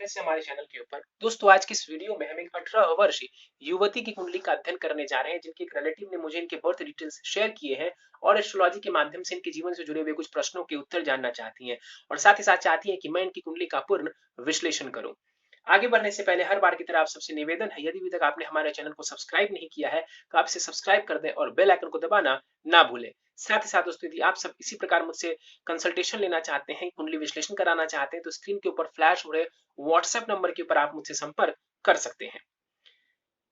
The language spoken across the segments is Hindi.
फिर से हमारे चैनल के ऊपर। दोस्तों आज की इस वीडियो में हम एक 18 वर्षीय युवती की कुंडली का अध्ययन करने जा रहे हैं, जिनके एक रिलेटिव ने मुझे इनके बर्थ डिटेल्स शेयर किए हैं और एस्ट्रोलॉजी के माध्यम से इनके जीवन से जुड़े हुए कुछ प्रश्नों के उत्तर जानना चाहती हैं और साथ ही साथ चाहती हैं कि मैं इनकी कुंडली का पूर्ण विश्लेषण करूं। आगे बढ़ने से पहले हर बार की तरह आप सबसे निवेदन है, यदि अभी तक आपने हमारे चैनल को सब्सक्राइब नहीं किया है तो आप इसे सब्सक्राइब कर दें और बेल आइकन को दबाना ना भूलें। साथ ही साथ दोस्तों यदि आप सब इसी प्रकार मुझसे कंसल्टेशन लेना चाहते हैं, कुंडली विश्लेषण कराना चाहते हैं, तो स्क्रीन के ऊपर फ्लैश हो रहे व्हाट्सएप नंबर के ऊपर आप मुझसे संपर्क कर सकते हैं।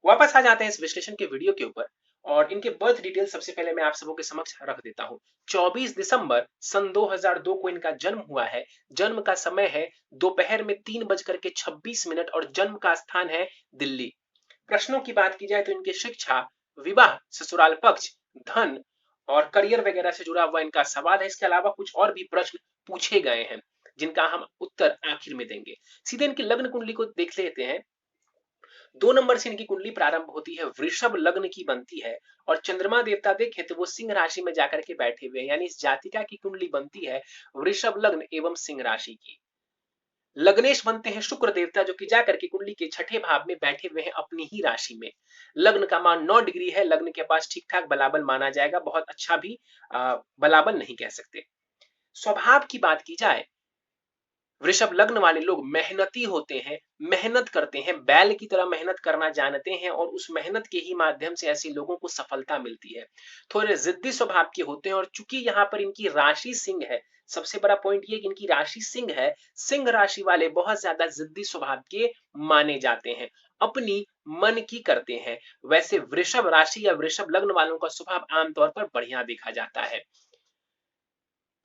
वापस आ जाते हैं इस विश्लेषण के वीडियो के ऊपर और इनके बर्थ डिटेल सबसे पहले मैं आप सबों के समक्ष रख देता हूं। 24 दिसंबर सन 2002 को इनका जन्म हुआ है। जन्म का समय है दोपहर में 3:26 और जन्म का स्थान है दिल्ली। प्रश्नों की बात की जाए तो इनकी शिक्षा, विवाह, ससुराल पक्ष, धन और करियर वगैरह से जुड़ा हुआ इनका सवाल है। इसके अलावा कुछ और भी प्रश्न पूछे गए हैं जिनका हम उत्तर आखिर में देंगे। सीधे इनकी लग्न कुंडली को देख लेते हैं। 2 नंबर से इनकी कुंडली प्रारंभ होती है, वृषभ लग्न की बनती है और चंद्रमा देवता देखें तो वो सिंह राशि में जाकर के बैठे हुए हैं, यानी इस जातिका की कुंडली बनती है वृषभ लग्न एवं सिंह राशि की। लग्नेश बनते हैं शुक्र देवता, जो कि जाकर के कुंडली के छठे भाव में बैठे हुए हैं अपनी ही राशि में। लग्न का मान 9 डिग्री है। लग्न के पास ठीक ठाक बलाबल माना जाएगा, बहुत अच्छा भी बलाबल नहीं कह सकते। स्वभाव की बात की जाए, वृषभ लग्न वाले लोग मेहनती होते हैं, मेहनत करते हैं, बैल की तरह मेहनत करना जानते हैं और उस मेहनत के ही माध्यम से ऐसे लोगों को सफलता मिलती है। थोड़े जिद्दी स्वभाव के होते हैं और चूंकि यहाँ पर इनकी राशि सिंह है, सबसे बड़ा पॉइंट ये कि इनकी राशि सिंह है, सिंह राशि वाले बहुत ज्यादा जिद्दी स्वभाव के माने जाते हैं, अपनी मन की करते हैं। वैसे वृषभ राशि या वृषभ लग्न वालों का स्वभाव आमतौर पर बढ़िया देखा जाता है।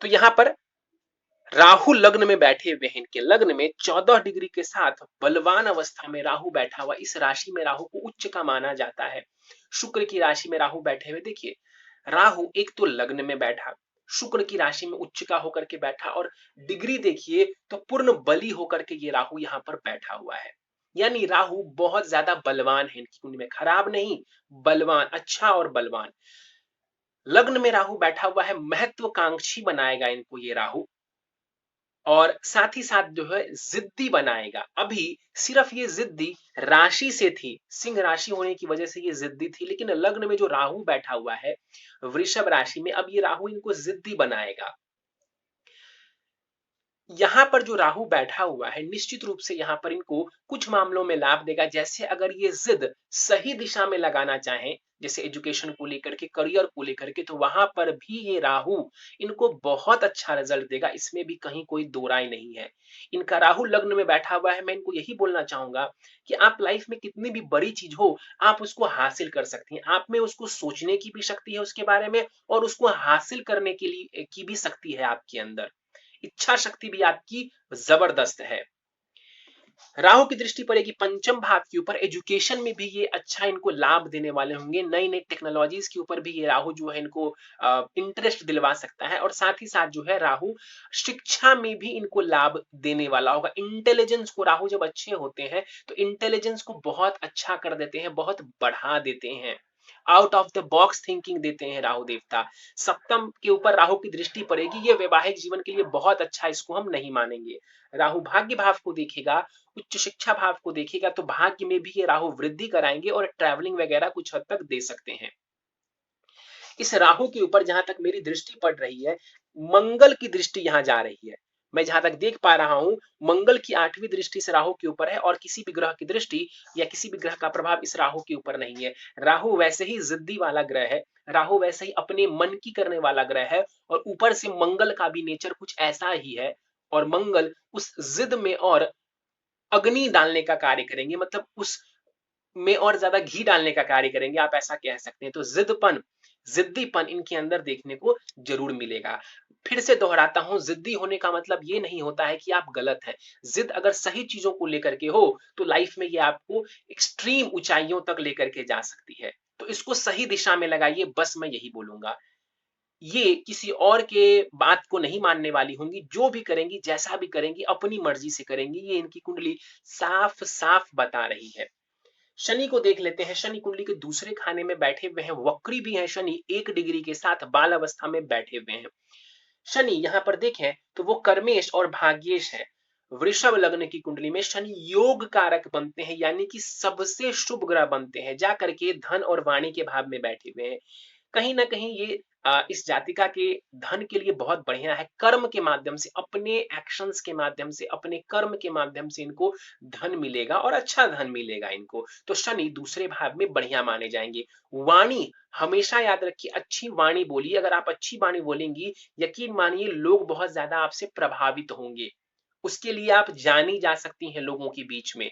तो यहाँ पर राहु लग्न में बैठे हुए हैं, इनके लग्न में 14 डिग्री के साथ बलवान अवस्था में राहु बैठा हुआ। इस राशि में राहु को उच्च का माना जाता है। शुक्र की राशि में राहु बैठे हुए देखिए, राहु एक तो लग्न में बैठा, शुक्र की राशि में उच्च का होकर के बैठा और डिग्री देखिए तो पूर्ण बली होकर के ये राहु यहाँ पर बैठा हुआ है। यानी राहु बहुत ज्यादा बलवान है, इनकी कुंडली में खराब नहीं, बलवान, अच्छा और बलवान। लग्न में राहु बैठा हुआ है, महत्वाकांक्षी बनाएगा इनको ये राहु और साथ ही साथ जो है जिद्दी बनाएगा। अभी सिर्फ ये जिद्दी राशि से थी, सिंह राशि होने की वजह से ये जिद्दी थी, लेकिन लग्न में जो राहु बैठा हुआ है वृषभ राशि में, अब ये राहु इनको जिद्दी बनाएगा। यहाँ पर जो राहु बैठा हुआ है निश्चित रूप से यहाँ पर इनको कुछ मामलों में लाभ देगा। जैसे अगर ये जिद सही दिशा में लगाना चाहें, जैसे एजुकेशन को लेकर के, करियर को लेकर के, तो वहां पर भी ये राहु इनको बहुत अच्छा रिजल्ट देगा, इसमें भी कहीं कोई दो राय नहीं है। इनका राहु लग्न में बैठा हुआ है, मैं इनको यही बोलना चाहूंगा कि आप लाइफ में कितनी भी बड़ी चीज हो आप उसको हासिल कर सकती हैं। आप में उसको सोचने की भी शक्ति है उसके बारे में और उसको हासिल करने के लिए की भी शक्ति है आपके अंदर, इच्छा शक्ति भी आपकी जबरदस्त है। राहु की दृष्टि पड़ेगी पंचम भाव के ऊपर, एजुकेशन में भी ये अच्छा इनको लाभ देने वाले होंगे। नई नई टेक्नोलॉजीज के ऊपर भी ये राहु जो है इनको इंटरेस्ट दिलवा सकता है और साथ ही साथ जो है राहु शिक्षा में भी इनको लाभ देने वाला होगा। इंटेलिजेंस को, राहु जब अच्छे होते हैं तो इंटेलिजेंस को बहुत अच्छा कर देते हैं, बहुत बढ़ा देते हैं, out of the box thinking देते हैं राहु देवता। सप्तम के ऊपर राहु की दृष्टि पड़ेगी, ये वैवाहिक जीवन के लिए बहुत अच्छा, इसको हम नहीं मानेंगे। राहु भाग्य भाव को देखेगा, उच्च शिक्षा भाव को देखेगा, तो भाग्य में भी ये राहु वृद्धि कराएंगे और ट्रैवलिंग वगैरह कुछ हद तक दे सकते हैं। इस राहु के ऊपर जहां तक मेरी दृष्टि पड़ रही है, मंगल की दृष्टि यहां जा रही है। मैं जहां तक देख पा रहा हूं मंगल की 8वीं दृष्टि से राहु के ऊपर है और किसी भी ग्रह की दृष्टि या किसी भी ग्रह का प्रभाव इस राहु के ऊपर नहीं है। राहु वैसे ही जिद्दी वाला ग्रह है, राहु वैसे ही अपने मन की करने वाला ग्रह है और ऊपर से मंगल का भी नेचर कुछ ऐसा ही है और मंगल उस जिद में और अग्नि डालने का कार्य करेंगे, मतलब उस में और ज्यादा घी डालने का कार्य करेंगे, आप ऐसा कह सकते हैं। तो जिद्दपन, जिद्दीपन इनके अंदर देखने को जरूर मिलेगा। फिर से दोहराता हूं, जिद्दी होने का मतलब ये नहीं होता है कि आप गलत हैं। जिद अगर सही चीजों को लेकर के हो तो लाइफ में ये आपको एक्सट्रीम ऊंचाइयों तक लेकर के जा सकती है। तो इसको सही दिशा में लगाइए, बस मैं यही बोलूंगा। ये किसी और के बात को नहीं मानने वाली होंगी, जो भी करेंगी, जैसा भी करेंगी, अपनी मर्जी से करेंगी, ये इनकी कुंडली साफ साफ बता रही है। शनि को देख लेते हैं। शनि कुंडली के दूसरे खाने में बैठे हुए हैं, वक्री भी हैं शनि, 1 डिग्री के साथ बाल अवस्था में बैठे हुए हैं। शनि यहाँ पर देखें तो वो कर्मेश और भाग्येश है। वृषभ लग्न की कुंडली में शनि योग कारक बनते हैं, यानी कि सबसे शुभ ग्रह बनते हैं, जा करके धन और वाणी के भाव में बैठे हुए हैं। कहीं न कहीं ये इस जातिका के धन के लिए बहुत बढ़िया है। कर्म के माध्यम से, अपने एक्शंस के माध्यम से, अपने कर्म के माध्यम से इनको धन मिलेगा और अच्छा धन मिलेगा इनको। तो शनि दूसरे भाव में बढ़िया माने जाएँगे। वाणी हमेशा याद रखिए, अच्छी वाणी बोलिए। अगर आप अच्छी वाणी बोलेंगी, यकीन मानिए लोग बहुत ज़्यादा आपसे प्रभावित होंगे। उसके लिए आप जानी जा सकती हैं लोगों के बीच में।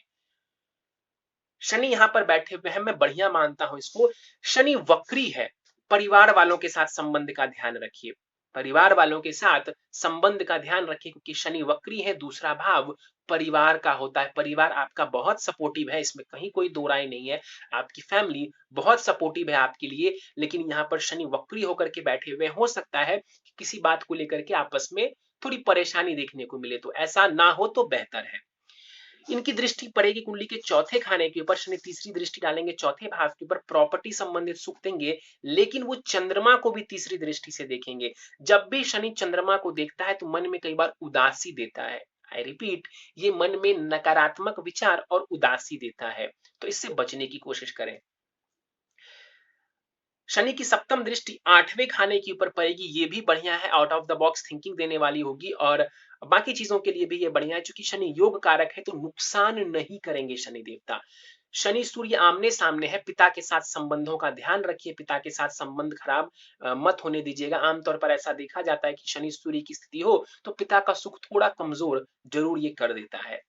शनि यहाँ पर बैठे हुए हैं, मैं बढ़िया मानता हूँ इसको। शनि वक्री है, परिवार वालों के साथ संबंध का ध्यान रखिए। परिवार वालों के साथ संबंध का ध्यान रखिए, क्योंकि शनि वक्री है, दूसरा भाव परिवार का होता है। परिवार आपका बहुत सपोर्टिव है, इसमें कहीं कोई दो राय नहीं है। आपकी फैमिली बहुत सपोर्टिव है आपके लिए, लेकिन यहाँ पर शनि वक्री होकर के बैठे हुए हैं। हो सकता है कि किसी बात को लेकर के आपस में थोड़ी परेशानी देखने को मिले, तो ऐसा ना हो तो बेहतर है। इनकी दृष्टि पड़ेगी कुंडली के चौथे खाने के ऊपर। शनि तीसरी दृष्टि डालेंगे चौथे भाव के ऊपर, प्रॉपर्टी संबंधित सुख देंगे, लेकिन वो चंद्रमा को भी तीसरी दृष्टि से देखेंगे। जब भी शनि चंद्रमा को देखता है तो मन में कई बार उदासी देता है। आई रिपीट, ये मन में नकारात्मक विचार और उदासी देता है, तो इससे बचने की कोशिश करें। शनि की सप्तम दृष्टि आठवें खाने के ऊपर पड़ेगी, ये भी बढ़िया है, out of the box thinking देने वाली होगी, और बाकी चीजों के लिए भी ये बढ़िया है। चूंकि शनि योग कारक है तो नुकसान नहीं करेंगे शनि देवता। शनि सूर्य आमने सामने है, पिता के साथ संबंधों का ध्यान रखिए, पिता के साथ संबंध खराब मत होने दीजिएगा। आमतौर पर ऐसा देखा जाता है कि शनि सूर्य की स्थिति हो तो पिता का सुख थोड़ा कमजोर जरूर ये कर देता है।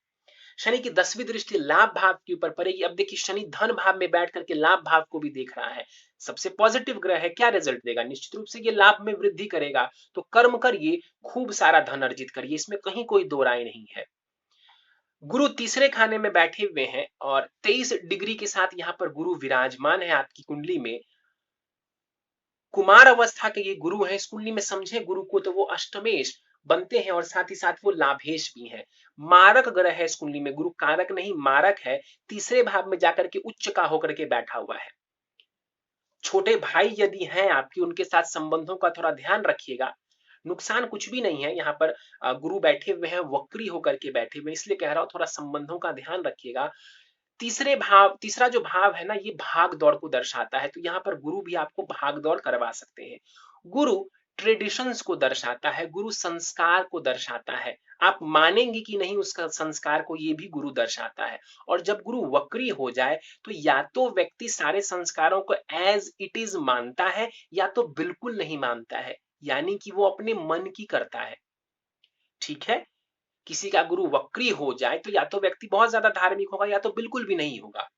शनि की 10वीं दृष्टि लाभ भाव के ऊपर पड़ेगी। अब देखिए शनि धन भाव में बैठ करके लाभ भाव को भी देख रहा है। सबसे पॉजिटिव ग्रह है, क्या रिजल्ट देगा? निश्चित रूप से ये लाभ में वृद्धि करेगा। तो कर्म करिए, खूब सारा धन अर्जित करिए, इसमें कहीं कोई दो राय नहीं है। गुरु तीसरे खाने में बैठे हुए हैं और 23 डिग्री के साथ यहाँ पर गुरु विराजमान है आपकी कुंडली में। कुमार अवस्था के ये गुरु हैं। इस कुंडली में समझे गुरु को तो वो अष्टमेश बनते हैं और साथ ही साथ वो लाभेश भी हैं। मारक ग्रह है इस कुंडली में, गुरु कारक नहीं मारक है। तीसरे भाव में जाकर के उच्च का होकर के बैठा हुआ है। छोटे भाई यदि हैं आपकी, उनके साथ संबंधों का थोड़ा ध्यान रखिएगा। नुकसान कुछ भी नहीं है। यहाँ पर गुरु बैठे हुए हैं, वक्री होकर के बैठे हुए, इसलिए कह रहा हूं थोड़ा संबंधों का ध्यान रखिएगा। तीसरा जो भाव है ना, ये भाग दौड़ को दर्शाता है, तो यहाँ पर गुरु भी आपको भाग दौड़ करवा सकते हैं। गुरु ट्रेडिशंस को दर्शाता है, गुरु संस्कार को दर्शाता है। आप मानेंगे कि नहीं उसका संस्कार को, ये भी गुरु दर्शाता है। और जब गुरु वक्री हो जाए तो या तो व्यक्ति सारे संस्कारों को एज इट इज मानता है, या तो बिल्कुल नहीं मानता है, यानी कि वो अपने मन की करता है। ठीक है, किसी का गुरु वक्री हो जाए तो या तो व्यक्ति बहुत ज्यादा धार्मिक होगा, या तो बिल्कुल भी नहीं होगा।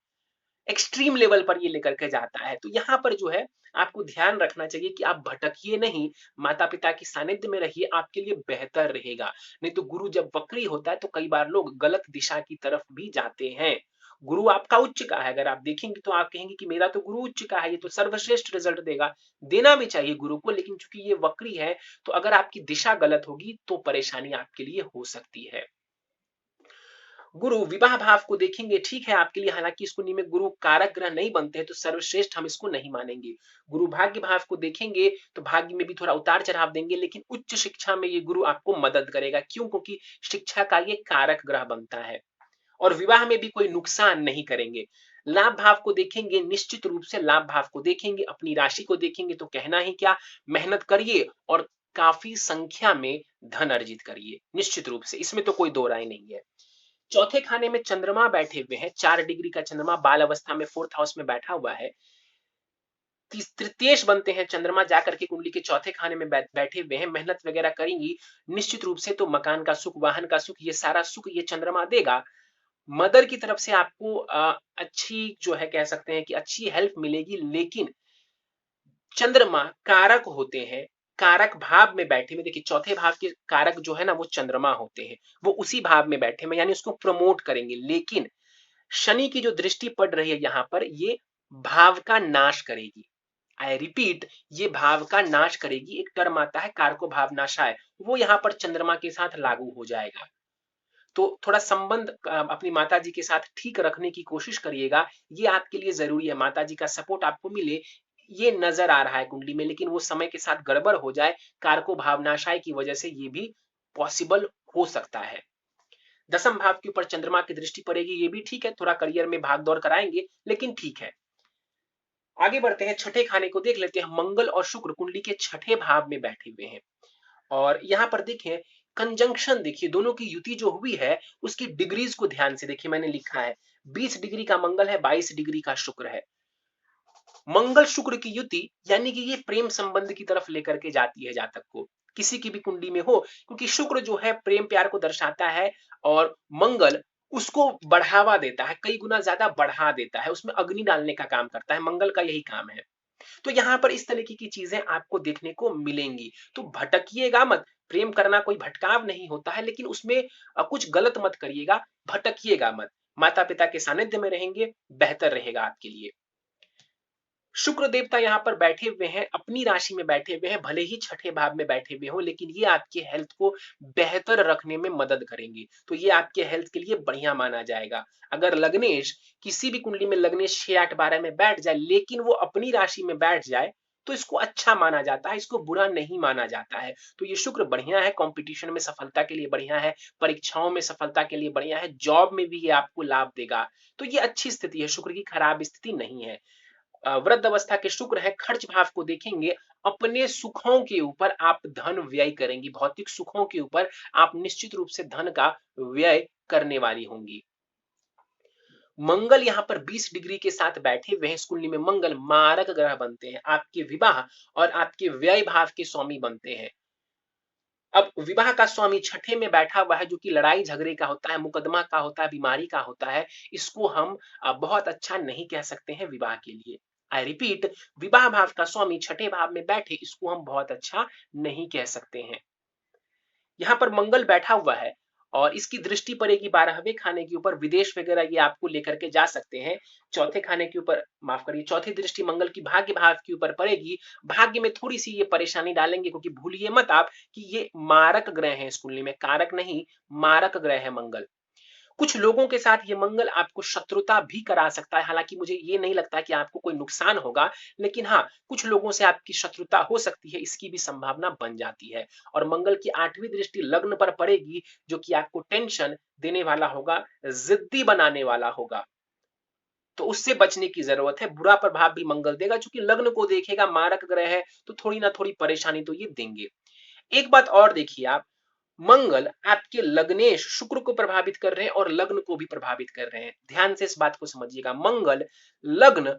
एक्सट्रीम लेवल पर ये लेकर के जाता है। तो यहाँ पर जो है आपको ध्यान रखना चाहिए कि आप भटकिए नहीं, माता पिता की सानिध्य में रहिए, आपके लिए बेहतर रहेगा। नहीं तो गुरु जब वक्री होता है तो कई बार लोग गलत दिशा की तरफ भी जाते हैं। गुरु आपका उच्च का है, अगर आप देखेंगे तो आप कहेंगे कि मेरा तो गुरु उच्च का है, ये तो सर्वश्रेष्ठ रिजल्ट देगा। देना भी चाहिए गुरु को, लेकिन चूंकि ये वक्री है तो अगर आपकी दिशा गलत होगी तो परेशानी आपके लिए हो सकती है। गुरु विवाह भाव को देखेंगे, ठीक है आपके लिए, हालांकि इस कुंडली में गुरु कारक ग्रह नहीं बनते हैं तो सर्वश्रेष्ठ हम इसको नहीं मानेंगे। गुरु भाग्य भाव को देखेंगे तो भाग्य में भी थोड़ा उतार चढ़ाव देंगे, लेकिन उच्च शिक्षा में ये गुरु आपको मदद करेगा। क्यों? क्योंकि शिक्षा का ये कारक ग्रह बनता है। और विवाह में भी कोई नुकसान नहीं करेंगे। लाभ भाव को देखेंगे, निश्चित रूप से लाभ भाव को देखेंगे, अपनी राशि को देखेंगे तो कहना ही क्या, मेहनत करिए और काफी संख्या में धन अर्जित करिए, निश्चित रूप से, इसमें तो कोई दो राय नहीं है। चौथे खाने में चंद्रमा बैठे हुए हैं, 4 डिग्री का चंद्रमा बाल अवस्था में 4th हाउस में बैठा हुआ है। तृतीयेश बनते हैं चंद्रमा, जाकर के कुंडली के चौथे खाने में बैठे हुए हैं। मेहनत वगैरह करेंगी निश्चित रूप से तो मकान का सुख, वाहन का सुख, ये सारा सुख ये चंद्रमा देगा। मदर की तरफ से आपको अच्छी जो है कह सकते हैं कि अच्छी हेल्प मिलेगी, लेकिन चंद्रमा कारक होते हैं, कारक भाव में बैठे हुए, देखिए चौथे भाव के कारक जो है ना वो चंद्रमा होते हैं, वो उसी भाव में बैठे हुए यानी उसको प्रमोट करेंगे। लेकिन शनि की जो दृष्टि पड़ रही है यहाँ पर, ये भाव का नाश करेगी। आई रिपीट, ये भाव का नाश करेगी। एक टर्म आता है कारको भाव नाशाय, वो यहाँ पर चंद्रमा के साथ लागू हो जाएगा। तो थोड़ा संबंध अपनी माता जी के साथ ठीक रखने की कोशिश करिएगा, ये आपके लिए जरूरी है। माता जी का सपोर्ट आपको मिले, ये नजर आ रहा है कुंडली में, लेकिन वो समय के साथ गड़बड़ हो जाए कारको भावनाशाय की वजह से, ये भी पॉसिबल हो सकता है। दसम भाव के ऊपर चंद्रमा की दृष्टि पड़ेगी, ये भी ठीक है, थोड़ा करियर में भाग दौड़ कराएंगे लेकिन ठीक है। आगे बढ़ते हैं, छठे खाने को देख लेते हैं। मंगल और शुक्र कुंडली के छठे भाव में बैठे हुए हैं और यहाँ पर देखिए कंजंक्शन, देखिए दोनों की युति जो हुई है उसकी डिग्रीज को ध्यान से देखिए, मैंने लिखा है 20 डिग्री का मंगल है, 22 डिग्री का शुक्र है। मंगल शुक्र की युति यानी कि ये प्रेम संबंध की तरफ लेकर के जाती है जातक को, किसी की भी कुंडली में हो, क्योंकि शुक्र जो है प्रेम प्यार को दर्शाता है और मंगल उसको बढ़ावा देता है, कई गुना ज्यादा बढ़ा देता है, उसमें अग्नि डालने का काम करता है, मंगल का यही काम है। तो यहाँ पर इस तरीके की चीजें आपको देखने को मिलेंगी, तो भटकिएगा मत। प्रेम करना कोई भटकाव नहीं होता है, लेकिन उसमें कुछ गलत मत करिएगा, भटकिएगा मत। माता पिता के सानिध्य में रहेंगे, बेहतर रहेगा आपके लिए। शुक्र देवता यहाँ पर बैठे हुए हैं, अपनी राशि में बैठे हुए हैं, भले ही छठे भाव में बैठे हुए हो, लेकिन ये आपके हेल्थ को बेहतर रखने में मदद करेंगे, तो ये आपके हेल्थ के लिए बढ़िया माना जाएगा। अगर लग्नेश, किसी भी कुंडली में लग्नेश 6, 8, 12 में बैठ जाए, लेकिन वो अपनी राशि में बैठ जाए, तो इसको अच्छा माना जाता है, इसको बुरा नहीं माना जाता है। तो ये शुक्र बढ़िया है, कंपटीशन में सफलता के लिए बढ़िया है, परीक्षाओं में सफलता के लिए बढ़िया है, जॉब में भी ये आपको लाभ देगा। तो ये अच्छी स्थिति है, शुक्र की खराब स्थिति नहीं है। वृद्ध अवस्था के शुक्र है, खर्च भाव को देखेंगे, अपने सुखों के ऊपर आप धन व्यय करेंगी, भौतिक सुखों के ऊपर आप निश्चित रूप से धन का व्यय करने वाली होंगी। मंगल यहाँ पर 20 डिग्री के साथ बैठे हुए हैं, इस कुंडली में मंगल मारक ग्रह बनते हैं, आपके विवाह और आपके व्यय भाव के स्वामी बनते हैं। अब विवाह का स्वामी छठे में बैठा हुआ है, जो कि लड़ाई झगड़े का होता है, मुकदमा का होता है, बीमारी का होता है, इसको हम बहुत अच्छा नहीं कह सकते हैं विवाह के लिए। आई रिपीट, विवाह भाव का स्वामी छठे भाव में बैठे, इसको हम बहुत अच्छा नहीं कह सकते हैं। यहाँ पर मंगल बैठा हुआ है और इसकी दृष्टि पड़ेगी 12वें खाने के ऊपर, विदेश वगैरह ये आपको लेकर के जा सकते हैं। चौथे खाने के ऊपर, माफ करिए, चौथी दृष्टि मंगल की भाग्य भाव के ऊपर पड़ेगी। भाग्य में थोड़ी सी ये परेशानी डालेंगे, क्योंकि भूलिए मत आप कि ये मारक ग्रह है, इस कुंडली में कारक नहीं, मारक ग्रह है मंगल। कुछ लोगों के साथ ये मंगल आपको शत्रुता भी करा सकता है, हालांकि मुझे ये नहीं लगता कि आपको कोई नुकसान होगा, लेकिन हाँ, कुछ लोगों से आपकी शत्रुता हो सकती है, इसकी भी संभावना बन जाती है। और मंगल की 8वीं दृष्टि लग्न पर पड़ेगी, जो कि आपको टेंशन देने वाला होगा, जिद्दी बनाने वाला होगा, तो उससे बचने की जरूरत है। बुरा प्रभाव भी मंगल देगा, चूंकि लग्न को देखेगा, मारक ग्रह है, तो थोड़ी ना थोड़ी परेशानी तो ये देंगे। एक बात और देखिए आप, मंगल आपके लग्नेश शुक्र को प्रभावित कर रहे हैं और लग्न को भी प्रभावित कर रहे हैं, ध्यान से इस बात को समझिएगा। मंगल लग्न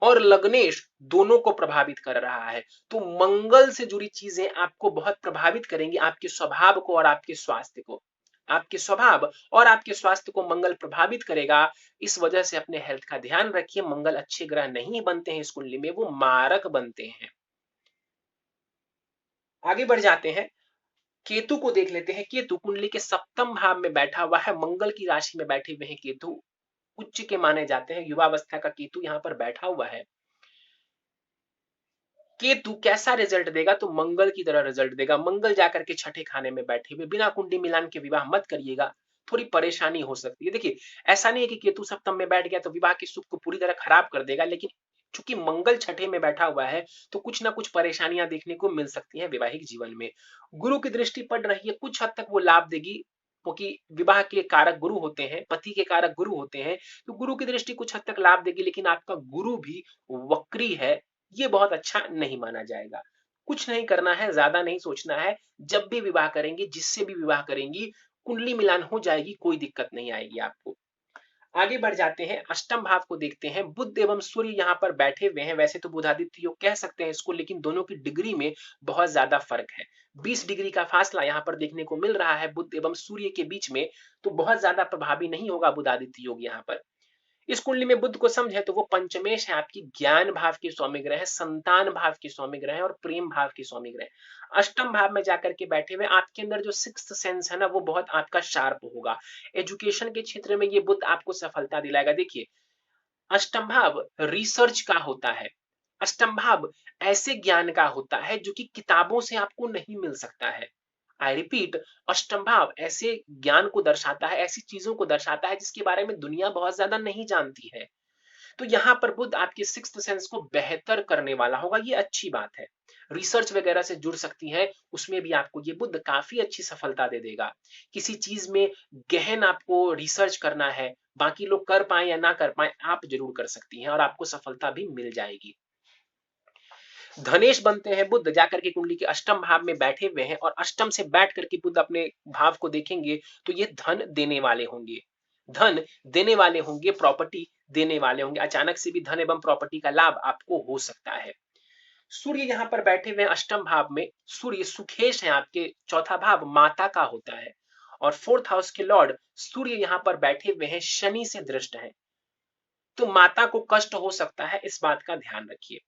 और लग्नेश दोनों को प्रभावित कर रहा है, तो मंगल से जुड़ी चीजें आपको बहुत प्रभावित करेंगी, आपके स्वभाव को और आपके स्वास्थ्य को। आपके स्वभाव और आपके स्वास्थ्य को मंगल प्रभावित करेगा, इस वजह से अपने हेल्थ का ध्यान रखिए। मंगल अच्छे ग्रह नहीं बनते हैं इस कुंडली में, वो मारक बनते हैं। आगे बढ़ जाते हैं, केतु को देख लेते हैं। केतु कुंडली के सप्तम भाव में बैठा हुआ है, मंगल की राशि में बैठे हुए हैं केतु, उच्च के माने जाते हैं, युवावस्था का केतु यहाँ पर बैठा हुआ है। केतु कैसा रिजल्ट देगा, तो मंगल की तरह रिजल्ट देगा। मंगल जाकर के छठे खाने में बैठे हुए, बिना कुंडली मिलान के विवाह मत करिएगा, थोड़ी परेशानी हो सकती है। देखिए, ऐसा नहीं है कि केतु सप्तम में बैठ गया तो विवाह के सुख को पूरी तरह खराब कर देगा, लेकिन चूंकि मंगल छठे में बैठा हुआ है, तो कुछ ना कुछ परेशानियां देखने को मिल सकती हैं वैवाहिक जीवन में। गुरु की दृष्टि पड़ रही है, कुछ हद तक वो लाभ देगी, क्योंकि विवाह के कारक गुरु होते हैं, पति के कारक गुरु होते हैं, तो गुरु की दृष्टि कुछ हद तक लाभ देगी, लेकिन आपका गुरु भी वक्री है, ये बहुत अच्छा नहीं माना जाएगा। कुछ नहीं करना है, ज्यादा नहीं सोचना है, जब भी विवाह करेंगी, जिससे भी विवाह करेंगी, कुंडली मिलान हो जाएगी, कोई दिक्कत नहीं आएगी आपको। आगे बढ़ जाते हैं, अष्टम भाव को देखते हैं। बुध एवं सूर्य यहाँ पर बैठे हुए हैं, वैसे तो बुधादित्य योग कह सकते हैं इसको, लेकिन दोनों की डिग्री में बहुत ज्यादा फर्क है। 20 डिग्री का फासला यहाँ पर देखने को मिल रहा है बुध एवं सूर्य के बीच में, तो बहुत ज्यादा प्रभावी नहीं होगा बुधादित्य योग यहाँ पर। इस कुंडली में बुध को समझे तो वो पंचमेश है, आपकी ज्ञान भाव के स्वामी ग्रह है, संतान भाव के स्वामी ग्रह है और प्रेम भाव के स्वामी ग्रह। अष्टम भाव में जाकर के बैठे हुए, आपके अंदर जो सिक्स्थ सेंस है ना, वो बहुत आपका शार्प होगा। एजुकेशन के क्षेत्र में ये बुध आपको सफलता दिलाएगा। देखिए, अष्टम भाव रिसर्च का होता है, अष्टम भाव ऐसे ज्ञान का होता है जो कि किताबों से आपको नहीं मिल सकता है। आई रिपीट, अष्टम भाव ऐसे ज्ञान को दर्शाता है, ऐसी चीजों को दर्शाता है जिसके बारे में दुनिया बहुत ज्यादा नहीं जानती है। तो यहाँ पर बुध आपके सिक्स्थ सेंस को बेहतर करने वाला होगा, ये अच्छी बात है। रिसर्च वगैरह से जुड़ सकती हैं, उसमें भी आपको ये बुध काफी अच्छी सफलता दे देगा। किसी चीज में गहन आपको रिसर्च करना है, बाकी लोग कर पाए या ना कर पाए, आप जरूर कर सकती हैं और आपको सफलता भी मिल जाएगी। धनेश बनते हैं बुध जाकर के कुंडली के अष्टम भाव में बैठे हुए हैं और अष्टम से बैठ करके बुध अपने भाव को देखेंगे तो ये धन देने वाले होंगे, धन देने वाले होंगे, प्रॉपर्टी देने वाले होंगे। अचानक से भी धन एवं प्रॉपर्टी का लाभ आपको हो सकता है। सूर्य यहाँ पर बैठे हुए अष्टम भाव में, सूर्य सुखेश है, आपके चौथा भाव माता का होता है और फोर्थ हाउस के लॉर्ड सूर्य यहाँ पर बैठे हुए हैं, शनि से दृष्ट है, तो माता को कष्ट हो सकता है, इस बात का ध्यान रखिए।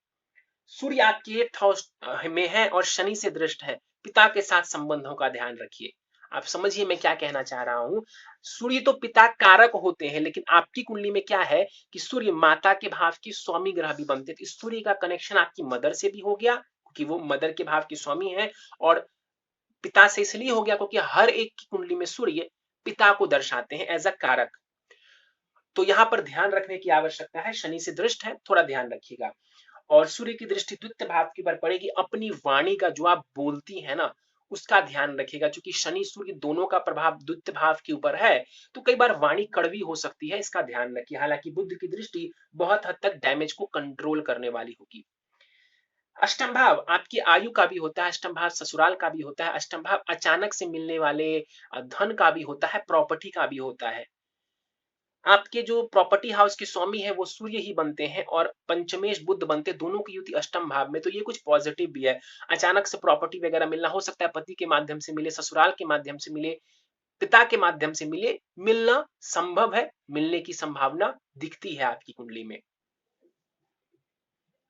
सूर्य आपके 8th हाउस में है और शनि से दृष्ट है, पिता के साथ संबंधों का ध्यान रखिए। आप समझिए मैं क्या कहना चाह रहा हूं। सूर्य तो पिता कारक होते हैं, लेकिन आपकी कुंडली में क्या है कि सूर्य माता के भाव के स्वामी ग्रह भी बनते हैं। इस सूर्य का कनेक्शन आपकी मदर से भी हो गया क्योंकि वो मदर के भाव के स्वामी है, और पिता से इसलिए हो गया क्योंकि हर एक की कुंडली में सूर्य पिता को दर्शाते हैं एज अ कारक। तो यहां पर ध्यान रखने की आवश्यकता है, शनि से दृष्ट है, थोड़ा ध्यान रखिएगा। और सूर्य की दृष्टि द्वितीय भाव के ऊपर पड़ेगी, अपनी वाणी का जो आप बोलती है ना, उसका ध्यान रखिएगा, क्योंकि शनि सूर्य दोनों का प्रभाव द्वितीय भाव के ऊपर है, तो कई बार वाणी कड़वी हो सकती है, इसका ध्यान रखिए। हालांकि बुध की दृष्टि बहुत हद तक डैमेज को कंट्रोल करने वाली होगी। अष्टम भाव आपकी आयु का भी होता है, अष्टम भाव ससुराल का भी होता है, अष्टम भाव अचानक से मिलने वाले धन का भी होता है, प्रॉपर्टी का भी होता है। आपके जो प्रॉपर्टी हाउस के स्वामी है वो सूर्य ही बनते हैं और पंचमेश बुध बनते हैं, दोनों की युति अष्टम भाव में, तो ये कुछ पॉजिटिव भी है। अचानक से प्रॉपर्टी वगैरह मिलना, हो सकता है पति के माध्यम से मिले, ससुराल के माध्यम से मिले, पिता के माध्यम से मिले, मिलना संभव है, मिलने की संभावना दिखती है आपकी कुंडली में।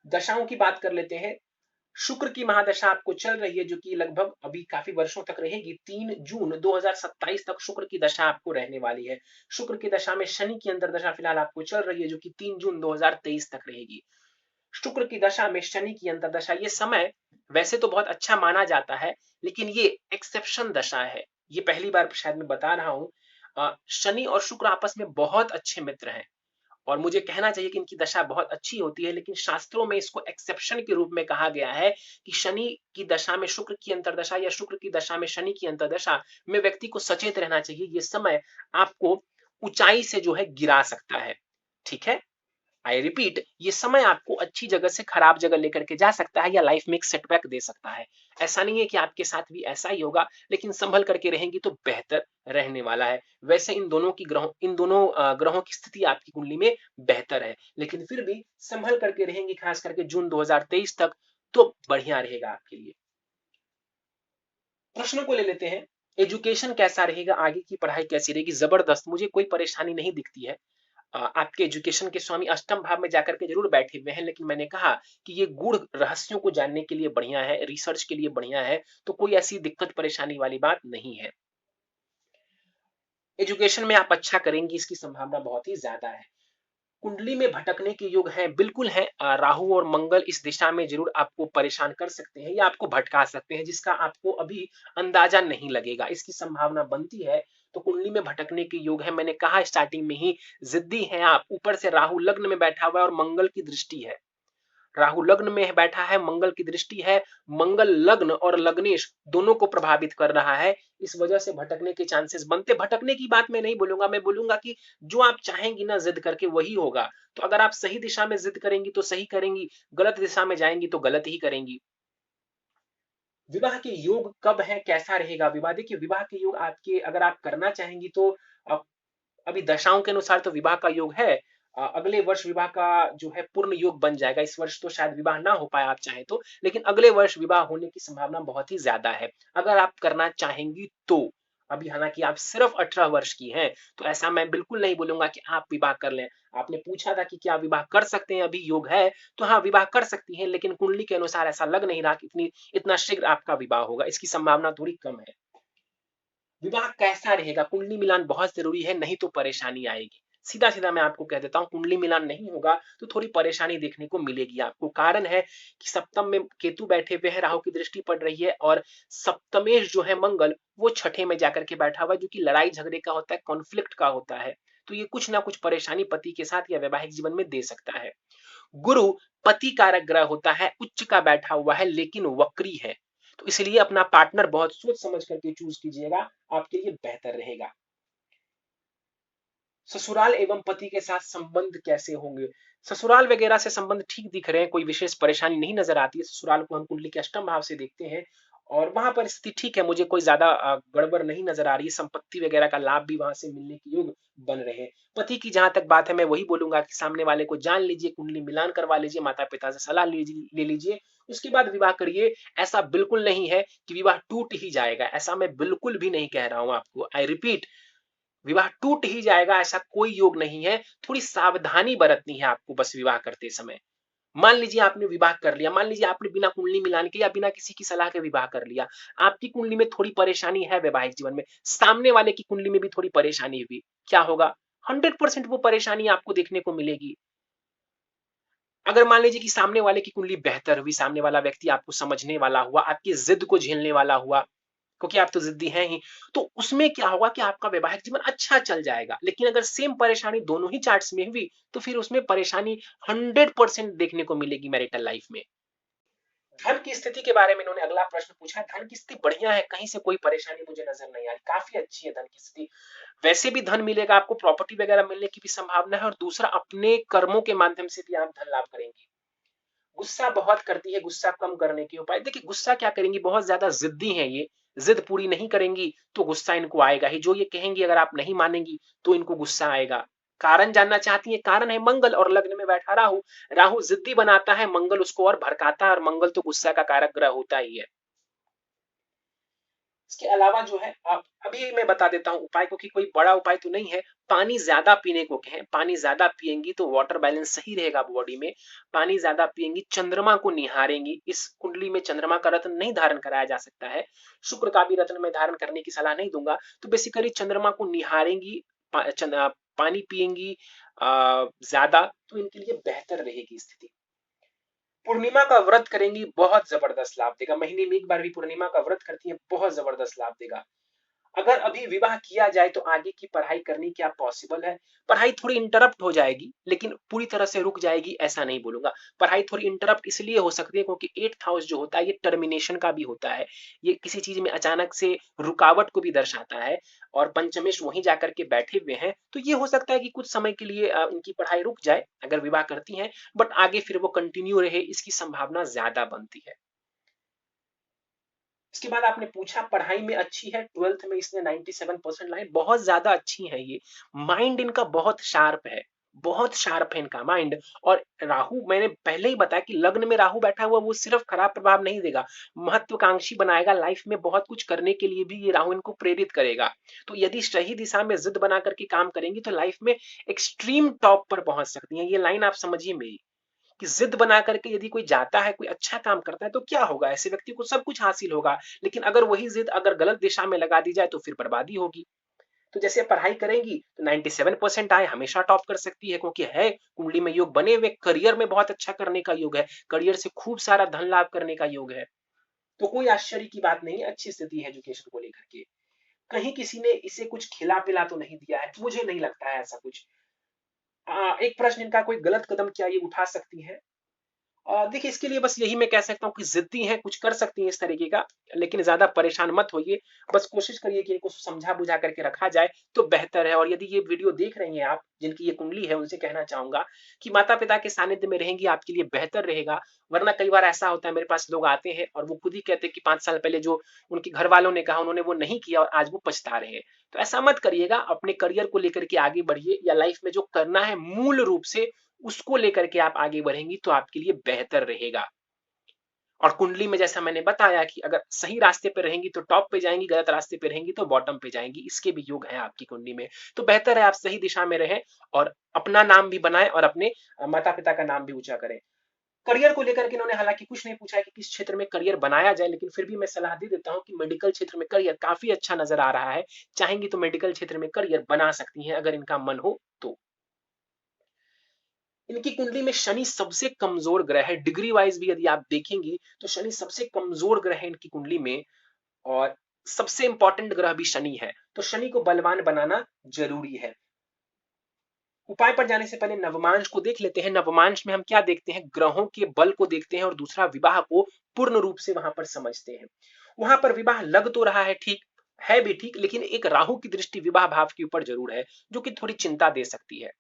दशाओं की बात कर लेते हैं। शुक्र की महादशा आपको चल रही है, जो कि लगभग अभी काफी वर्षों तक रहेगी। 3 जून 2027 तक शुक्र की दशा आपको रहने वाली है। शुक्र की दशा में शनि की अंतर्दशा फिलहाल आपको चल रही है, जो कि 3 जून 2023 तक रहेगी। शुक्र की दशा में शनि की अंतर्दशा, ये समय वैसे तो बहुत अच्छा माना जाता है, लेकिन ये एक्सेप्शन दशा है। ये पहली बार शायद मैं बता रहा हूं। शनि और शुक्र आपस में बहुत अच्छे मित्र हैं और मुझे कहना चाहिए कि इनकी दशा बहुत अच्छी होती है, लेकिन शास्त्रों में इसको एक्सेप्शन के रूप में कहा गया है कि शनि की दशा में शुक्र की अंतर्दशा या शुक्र की दशा में शनि की अंतर्दशा में व्यक्ति को सचेत रहना चाहिए। ये समय आपको ऊंचाई से जो है गिरा सकता है। ठीक है, आई रिपीट, ये समय आपको अच्छी जगह से खराब जगह लेकर के जा सकता है या लाइफ में एक सेटबैक दे सकता है। ऐसा नहीं है कि आपके साथ भी ऐसा ही होगा, लेकिन संभल करके रहेंगी तो बेहतर रहने वाला है। वैसे इन दोनों ग्रहों की स्थिति आपकी कुंडली में बेहतर है, लेकिन फिर भी संभल करके रहेंगी, खास करके जून 2023 तक, तो बढ़िया रहेगा आपके लिए। प्रश्नों को ले लेते हैं। एजुकेशन कैसा रहेगा, आगे की पढ़ाई कैसी रहेगी? जबरदस्त, मुझे कोई परेशानी नहीं दिखती है। आपके एजुकेशन के स्वामी अष्टम भाव में जाकर के जरूर बैठे हुए हैं, लेकिन मैंने कहा कि ये गूढ़ रहस्यों को जानने के लिए बढ़िया है, रिसर्च के लिए बढ़िया है, तो कोई ऐसी दिक्कत परेशानी वाली बात नहीं है। एजुकेशन में आप अच्छा करेंगी, इसकी संभावना बहुत ही ज्यादा है। कुंडली में भटकने के योग हैं, बिल्कुल है। राहु और मंगल इस दिशा में जरूर आपको परेशान कर सकते हैं या आपको भटका सकते हैं, जिसका आपको अभी अंदाजा नहीं लगेगा, इसकी संभावना बनती है। तो कुंडली में भटकने के योग है, मैंने कहा स्टार्टिंग में ही, जिद्दी हैं आप, ऊपर से राहु लग्न में बैठा हुआ है और मंगल की दृष्टि है। राहु लग्न में बैठा है, मंगल की दृष्टि है, मंगल लग्न और लग्नेश दोनों को प्रभावित कर रहा है। इस वजह से भटकने के चांसेस बनते। भटकने की बात मैं नहीं बोलूंगा, मैं बोलूंगा कि जो आप चाहेंगी ना जिद करके वही होगा। तो अगर आप सही दिशा में जिद करेंगी तो सही करेंगी, गलत दिशा में जाएंगी तो गलत ही करेंगी। विवाह के योग कब है, कैसा रहेगा विवाह? देखिए, विवाह के योग आपके, अगर आप करना चाहेंगी तो अभी दशाओं के अनुसार तो विवाह का योग है। अगले वर्ष विवाह का जो है पूर्ण योग बन जाएगा। इस वर्ष तो शायद विवाह ना हो पाए आप चाहें तो, लेकिन अगले वर्ष विवाह होने की संभावना बहुत ही ज्यादा है, अगर आप करना चाहेंगी तो। अभी हालांकि आप सिर्फ 18 वर्ष की हैं, तो ऐसा मैं बिल्कुल नहीं बोलूंगा कि आप विवाह कर लें। आपने पूछा था कि क्या विवाह कर सकते हैं, अभी योग है, तो हाँ विवाह कर सकती हैं, लेकिन कुंडली के अनुसार ऐसा लग नहीं रहा कि इतना शीघ्र आपका विवाह होगा, इसकी संभावना थोड़ी कम है। विवाह कैसा रहेगा? कुंडली मिलान बहुत जरूरी है, नहीं तो परेशानी आएगी। सीधा सीधा मैं आपको कह देता हूं, कुंडली मिलान नहीं होगा तो थोड़ी परेशानी देखने को मिलेगी आपको। कारण है कि सप्तम में केतु बैठे हुए हैं, राहु की दृष्टि पड़ रही है, और सप्तमेश जो है मंगल, वो छठे में जाकर के बैठा हुआ है, जो कि लड़ाई झगड़े का होता है, कॉन्फ्लिक्ट का होता है। तो ये कुछ ना कुछ परेशानी पति के साथ या वैवाहिक जीवन में दे सकता है। गुरु पति कारक ग्रह होता है, उच्च का बैठा हुआ है लेकिन वक्री है। तो इसलिए अपना पार्टनर बहुत सोच समझ करके चूज कीजिएगा, आपके लिए बेहतर रहेगा। ससुराल एवं पति के साथ संबंध कैसे होंगे? ससुराल वगैरह से संबंध ठीक दिख रहे हैं, कोई विशेष परेशानी नहीं नजर आती है। ससुराल को हम कुंडली के अष्टम भाव से देखते हैं और वहां पर स्थिति ठीक है, मुझे कोई ज्यादा गड़बड़ नहीं नजर आ रही है। संपत्ति वगैरह का लाभ भी वहां से मिलने के योग बन रहे हैं। पति की जहां तक बात है, मैं वही बोलूंगा कि सामने वाले को जान लीजिए, कुंडली मिलान करवा लीजिए, माता पिता से सलाह ले लीजिए, उसके बाद विवाह करिए। ऐसा बिल्कुल नहीं है कि विवाह टूट ही जाएगा, ऐसा मैं बिल्कुल भी नहीं कह रहा हूं आपको। आई रिपीट, विवाह टूट ही जाएगा ऐसा कोई योग नहीं है। थोड़ी सावधानी बरतनी है आपको बस विवाह करते समय। मान लीजिए आपने विवाह कर लिया, मान लीजिए आपने बिना कुंडली मिलान के या बिना किसी की सलाह के विवाह कर लिया, आपकी कुंडली में थोड़ी परेशानी है वैवाहिक जीवन में, सामने वाले की कुंडली में भी थोड़ी परेशानी हुई, क्या होगा? 100% वो परेशानी आपको देखने को मिलेगी। अगर मान लीजिए कि सामने वाले की कुंडली बेहतर हुई, सामने वाला व्यक्ति आपको समझने वाला हुआ, आपकी जिद को झेलने वाला हुआ, क्योंकि आप तो जिद्दी हैं ही, तो उसमें क्या होगा कि आपका वैवाहिक जीवन अच्छा चल जाएगा। लेकिन अगर सेम परेशानी दोनों ही चार्ट्स में हुई, तो फिर उसमें परेशानी 100% देखने को मिलेगी मैरिटल लाइफ में। धन की स्थिति के बारे में इन्होंने अगला प्रश्न पूछा है। धन की स्थिति बढ़िया है, कहीं से कोई परेशानी मुझे नजर नहीं आ रही, काफी अच्छी है धन की स्थिति। वैसे भी धन मिलेगा आपको, प्रॉपर्टी वगैरह मिलने की भी संभावना है, और दूसरा अपने कर्मों के माध्यम से भी आप धन लाभ करेंगे। गुस्सा बहुत करती है, गुस्सा कम करने के उपाय देखिए। गुस्सा क्या करेंगी, बहुत ज्यादा जिद्दी हैं ये, जिद पूरी नहीं करेंगी तो गुस्सा इनको आएगा ही। जो ये कहेंगी अगर आप नहीं मानेंगी तो इनको गुस्सा आएगा। कारण जानना चाहती है, कारण है मंगल और लग्न में बैठा राहु। राहु जिद्दी बनाता है, मंगल उसको और भड़काता है, और मंगल तो गुस्सा का कारक ग्रह होता ही है। इसके अलावा जो है, आप अभी मैं बता देता हूँ उपाय, क्योंकि कोई बड़ा उपाय तो नहीं है। पानी ज्यादा पीने को कहें, पानी ज्यादा पिएंगी तो वाटर बैलेंस सही रहेगा बॉडी में। पानी ज्यादा पिएंगी, चंद्रमा को निहारेंगी। इस कुंडली में चंद्रमा का रत्न नहीं धारण कराया जा सकता है, शुक्र का भी रत्न मैं धारण करने की सलाह नहीं दूंगा। तो बेसिकली चंद्रमा को निहारेंगी, पानी पिएंगी ज्यादा, तो इनके लिए बेहतर रहेगी स्थिति। पूर्णिमा का व्रत करेंगी, बहुत जबरदस्त लाभ देगा। महीने में एक बार भी पूर्णिमा का व्रत करती है, बहुत जबरदस्त लाभ देगा। अगर अभी विवाह किया जाए तो आगे की पढ़ाई करनी क्या पॉसिबल है? पढ़ाई थोड़ी इंटरप्ट हो जाएगी, लेकिन पूरी तरह से रुक जाएगी ऐसा नहीं बोलूंगा। पढ़ाई थोड़ी इंटरप्ट इसलिए हो सकती है क्योंकि 8th हाउस जो होता है ये टर्मिनेशन का भी होता है। ये किसी चीज में अचानक से रुकावट को भी दर्शाता है, और पंचमेश वहीं जाकर के बैठे हुए हैं, तो ये हो सकता है कि कुछ समय के लिए इनकी पढ़ाई रुक जाए अगर विवाह करती हैं, बट आगे फिर वो कंटिन्यू रहे, इसकी संभावना ज्यादा बनती है। इसके बाद आपने पूछा पढ़ाई में अच्छी है, 12th में इसने 97% लाए, बहुत ज्यादा अच्छी है ये। माइंड इनका बहुत शार्प है, बहुत शार्प है इनका माइंड। और राहु, मैंने पहले ही बताया कि लग्न में राहु बैठा हुआ वो सिर्फ खराब प्रभाव नहीं देगा, महत्वाकांक्षी बनाएगा, लाइफ में बहुत कुछ करने के लिए भी ये राहु इनको प्रेरित करेगा। तो यदि सही दिशा में जिद बना करके काम करेंगी तो लाइफ में एक्सट्रीम टॉप पर पहुंच सकती है। ये लाइन आप समझिए मेरी, कि जिद बना करके यदि कोई जाता है, कोई अच्छा काम करता है, तो क्या होगा, ऐसे व्यक्ति को सब कुछ हासिल होगा। लेकिन अगर वही जिद अगर गलत दिशा में लगा दी जाए तो फिर बर्बादी होगी। तो जैसे पढ़ाई करेंगी तो 97% आए, हमेशा टॉप कर सकती है, क्योंकि है कुंडली में योग बने हुए। करियर में बहुत अच्छा करने का योग है, करियर से खूब सारा धन लाभ करने का योग है। तो कोई आश्चर्य की बात नहीं, अच्छी स्थिति है एजुकेशन को लेकर के। कहीं किसी ने इसे कुछ खिला पिला तो नहीं दिया है, मुझे नहीं लगता है ऐसा कुछ। एक प्रश्न इनका, कोई गलत कदम क्या ये उठा सकती है? देखिए, इसके लिए बस यही मैं कह सकता हूँ कि जिद्दी हैं, कुछ कर सकती हैं इस तरीके का, लेकिन ज्यादा परेशान मत होइए। बस कोशिश करिए कि इनको समझा बुझा करके रखा जाए तो बेहतर है। और यदि ये वीडियो देख रही हैं आप, जिनकी ये कुंडली है, उनसे कहना चाहूंगा कि माता पिता के सानिध्य में रहेंगी आपके लिए बेहतर रहेगा। वरना कई बार ऐसा होता है, मेरे पास लोग आते हैं और वो खुद ही कहते हैं कि 5 साल पहले जो उनके घर वालों ने कहा उन्होंने वो नहीं किया और आज वो पछता रहे हैं। तो ऐसा मत करिएगा, अपने करियर को लेकर के आगे बढ़िए, या लाइफ में जो करना है मूल रूप से उसको लेकर के आप आगे बढ़ेंगी तो आपके लिए बेहतर रहेगा। और कुंडली में जैसा मैंने बताया कि अगर सही रास्ते पे रहेंगी तो टॉप पे जाएंगी, गलत रास्ते पे रहेंगी तो बॉटम पे जाएंगी, इसके भी योग है आपकी कुंडली में। तो बेहतर है आप सही दिशा में रहें और अपना नाम भी बनाएं और अपने माता पिता का नाम भी ऊंचा करें। करियर को लेकर के इन्होंने हालांकि कुछ नहीं पूछा है कि किस क्षेत्र में करियर बनाया जाए, लेकिन फिर भी मैं सलाह दे देता हूं कि मेडिकल क्षेत्र में करियर काफी अच्छा नजर आ रहा है। चाहेंगी तो मेडिकल क्षेत्र में करियर बना सकती हैं अगर इनका मन हो तो। इनकी कुंडली में शनि सबसे कमजोर ग्रह है, डिग्री वाइज भी यदि आप देखेंगी तो शनि सबसे कमजोर ग्रह है इनकी कुंडली में। और सबसे इंपॉर्टेंट ग्रह भी शनि है, तो शनि को बलवान बनाना जरूरी है। उपाय पर जाने से पहले नवमांश को देख लेते हैं। नवमांश में हम क्या देखते हैं, ग्रहों के बल को देखते हैं और दूसरा विवाह को पूर्ण रूप से वहां पर समझते हैं। वहां पर विवाह लग तो रहा है ठीक, है भी ठीक, लेकिन एक राहु की दृष्टि विवाह भाव के ऊपर जरूर है, जो कि थोड़ी चिंता दे सकती है।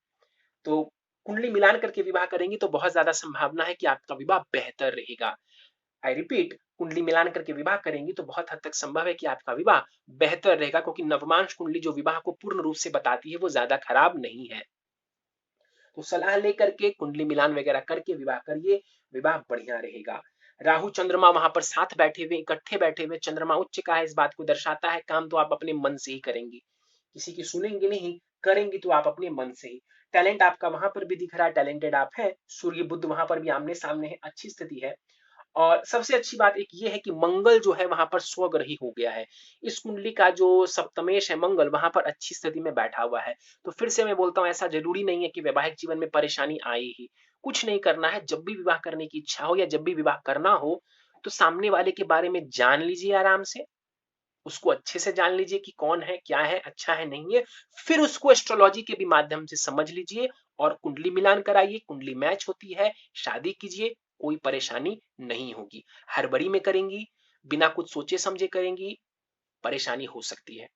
तो कुंडली मिलान करके विवाह करेंगे तो बहुत ज्यादा संभावना है कि आपका विवाह बेहतर रहेगा। आई रिपीट, कुंडली मिलान करके विवाह करेंगी तो बहुत हद तक संभव है कि आपका विवाह बेहतर रहेगा, क्योंकि नवमांश कुंडली जो विवाह को पूर्ण रूप से बताती है वो ज्यादा खराब नहीं है। तो सलाह लेकर के कुंडली मिलान वगैरह करके विवाह करिए, विवाह बढ़िया रहेगा। राहु चंद्रमा वहां पर साथ बैठे हुए, इकट्ठे बैठे हुए, चंद्रमा उच्च का है, इस बात को दर्शाता है काम तो आप अपने मन से ही करेंगे, किसी की सुनेंगे नहीं, करेंगी तो आप अपने मन से ही। टैलेंट आपका वहां पर भी दिख रहा है, टैलेंटेड आप है। सूर्य बुध वहां पर भी आमने सामने है, अच्छी स्थिति है। और सबसे अच्छी बात एक ये है कि मंगल जो है वहां पर स्वग्रही हो गया है। इस कुंडली का जो सप्तमेश है मंगल वहां पर अच्छी स्थिति में बैठा हुआ है। तो फिर से मैं बोलता हूं, ऐसा जरूरी नहीं है कि वैवाहिक जीवन में परेशानी आए ही। कुछ नहीं करना है, जब भी विवाह करने की इच्छा हो या जब भी विवाह करना हो तो सामने वाले के बारे में जान लीजिए आराम से, उसको अच्छे से जान लीजिए कि कौन है, क्या है, अच्छा है, नहीं है। फिर उसको एस्ट्रोलॉजी के भी माध्यम से समझ लीजिए और कुंडली मिलान कराइए, कुंडली मैच होती है, शादी कीजिए, कोई परेशानी नहीं होगी। हड़बड़ी में करेंगी, बिना कुछ सोचे समझे करेंगी, परेशानी हो सकती है।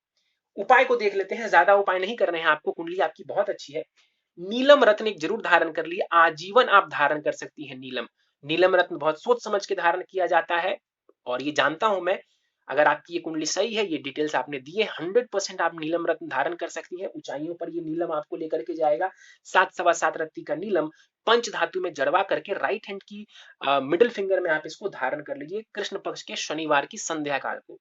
उपाय को देख लेते हैं, ज्यादा उपाय नहीं करने हैं आपको, कुंडली आपकी बहुत अच्छी है। नीलम रत्न एक जरूर धारण कर लिए, आजीवन आप धारण कर सकती है नीलम। नीलम रत्न बहुत सोच समझ के धारण किया जाता है, और ये जानता हूं मैं, अगर आपकी ये कुंडली सही है, ये डिटेल्स आपने दिए, 100% आप नीलम रत्न धारण कर सकती है। ऊंचाइयों पर ये नीलम आपको लेकर के जाएगा। 7 सवा 7 रत्ती का नीलम पंच धातु में जड़वा करके राइट हैंड की मिडिल फिंगर में आप इसको धारण कर लीजिए, कृष्ण पक्ष के शनिवार की संध्या काल को।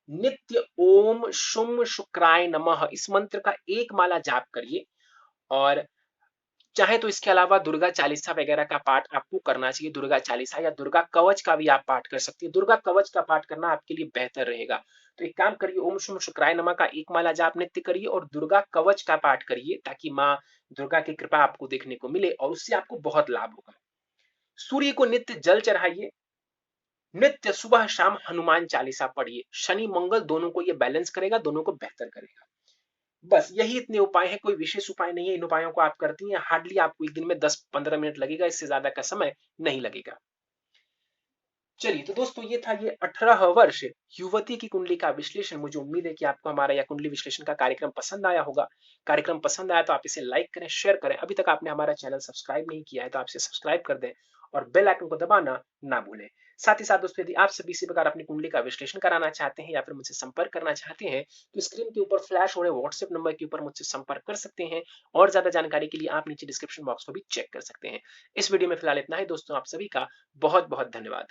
नित्य ओम शुम शुक्राय नमः इस मंत्र का एक माला जाप करिए, और चाहे तो इसके अलावा दुर्गा चालीसा वगैरह का पाठ आपको करना चाहिए। दुर्गा चालीसा या दुर्गा कवच का भी आप पाठ कर सकती है। दुर्गा कवच का पाठ करना आपके लिए बेहतर रहेगा। तो एक काम करिए, ओम शुम शुक्राय नमः का एक माला जाप नित्य करिए और दुर्गा कवच का पाठ करिए, ताकि माँ दुर्गा की कृपा आपको देखने को मिले और उससे आपको बहुत लाभ होगा। सूर्य को नित्य जल चढ़ाइए, नित्य सुबह शाम हनुमान चालीसा पढ़िए। शनि मंगल दोनों को ये बैलेंस करेगा, दोनों को बेहतर करेगा। बस यही इतने उपाय हैं, कोई विशेष उपाय नहीं है। इन उपायों को आप करती हैं, हार्डली आपको एक दिन में 10-15 मिनट लगेगा, इससे ज्यादा का समय नहीं लगेगा। चलिए तो दोस्तों, ये था ये 18 वर्ष युवती की कुंडली का विश्लेषण। मुझे उम्मीद है कि आपको हमारा यह कुंडली विश्लेषण का कार्यक्रम पसंद आया होगा। कार्यक्रम पसंद आया तो आप इसे लाइक करें, शेयर करें। अभी तक आपने हमारा चैनल सब्सक्राइब नहीं किया है तो आप इसे सब्सक्राइब कर दें और बेल आइकन को दबाना ना भूलें। साथ ही साथ दोस्तों, यदि आप सभी इसी प्रकार अपनी कुंडली का विश्लेषण कराना चाहते हैं या फिर मुझसे संपर्क करना चाहते हैं तो स्क्रीन के ऊपर फ्लैश हो रहे व्हाट्सएप नंबर के ऊपर मुझसे संपर्क कर सकते हैं। और ज्यादा जानकारी के लिए आप नीचे डिस्क्रिप्शन बॉक्स को भी चेक कर सकते हैं। इस वीडियो में फिलहाल इतना ही दोस्तों, आप सभी का बहुत बहुत धन्यवाद।